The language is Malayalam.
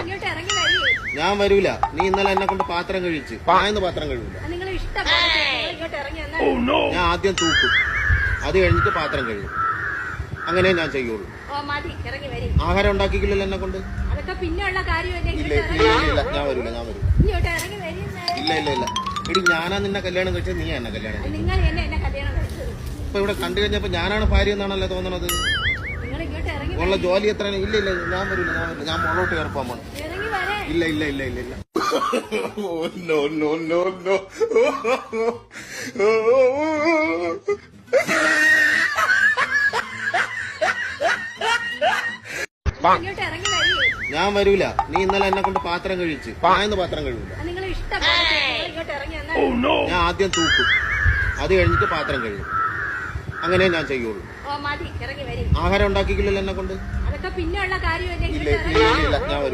ഇങ്ങോട്ട് ഇറങ്ങി വരികയും ഞാൻ വരൂല. നീ ഇന്നലെ എന്നെ കൊണ്ട് പാത്രം കഴിച്ച്. ഞാൻ ഇന്ന് പാത്രം കഴിയൂല. നിങ്ങളെ ഇഷ്ടം ഇങ്ങോട്ട് ഇറങ്ങി വന്നാൽ ഞാൻ ആദ്യം തൂക്കും, അത് കഴിഞ്ഞിട്ട് പാത്രം കഴിയും. അങ്ങനെ ഞാൻ ചെയ്യുള്ളൂ. ഓ മതി ഇറങ്ങി വരി. ആഹാരം ഉണ്ടാക്കിക്കില്ലല്ലോ എന്നെ കൊണ്ട്. അതൊക്കെ പിന്നെയുള്ള കാര്യമല്ലേ. ഇല്ല ഇങ്ങോട്ട് ഇല്ല ഇറങ്ങി ഇല്ല, ഞാൻ വരൂല, ഞാൻ വരൂല. ഇങ്ങോട്ട് ഇറങ്ങി വരുന്നേ. ഇല്ല ഇല്ല ഇല്ല. എടി ഞാനാ നിന്നെ കല്യാണം കഴിച്ചത്, നീ എന്നെ കല്യാണം കഴിച്ചത്. നിങ്ങൾ എന്നെ കല്യാണം കഴിച്ചത്. ഇപ്പൊ ഇവിടെ കണ്ടു കഴിഞ്ഞപ്പോ ഞാനാണ് ഭാര്യ എന്നാണല്ലോ തോന്നണത്. നിങ്ങൾ ഇങ്ങോട്ട് ഇറങ്ങി ഉള്ള ജോലി എത്ര? ഇല്ല ഇല്ല, ഞാൻ വരൂല, ഞാൻ വരൂല. ഞാൻ മുകളോട്ട് കയറിപ്പോൻ പോണം. ഇറങ്ങി വരേ. ഇല്ല ഇല്ല ഇല്ല ഇല്ല ഇല്ല. No no no no. ഇങ്ങോട്ട് ഇറങ്ങി വരികയും ഞാൻ വരൂല. നീ ഇന്നലെ എന്നെ കൊണ്ട് പാത്രം കഴിച്ച്. ഞാൻ ഇന്ന് പാത്രം കഴിയൂല. നിങ്ങളെ ഇഷ്ടം ഇങ്ങോട്ട് ഇറങ്ങി വന്നാൽ ഞാൻ ആദ്യം തൂക്കും, അത് കഴിഞ്ഞിട്ട് പാത്രം കഴിയും. അങ്ങനെ ഞാൻ ചെയ്യുള്ളൂ. ഓ മതി ഇറങ്ങി വരി. ആഹാരം ഉണ്ടാക്കിക്കില്ലല്ലോ എന്നെ കൊണ്ട്. അതൊക്കെ പിന്നെയുള്ള കാര്യമല്ലേ. ഇല്ല ഇങ്ങോട്ട് ഇല്ല ഇറങ്ങി ഇല്ല, ഞാൻ വരൂല.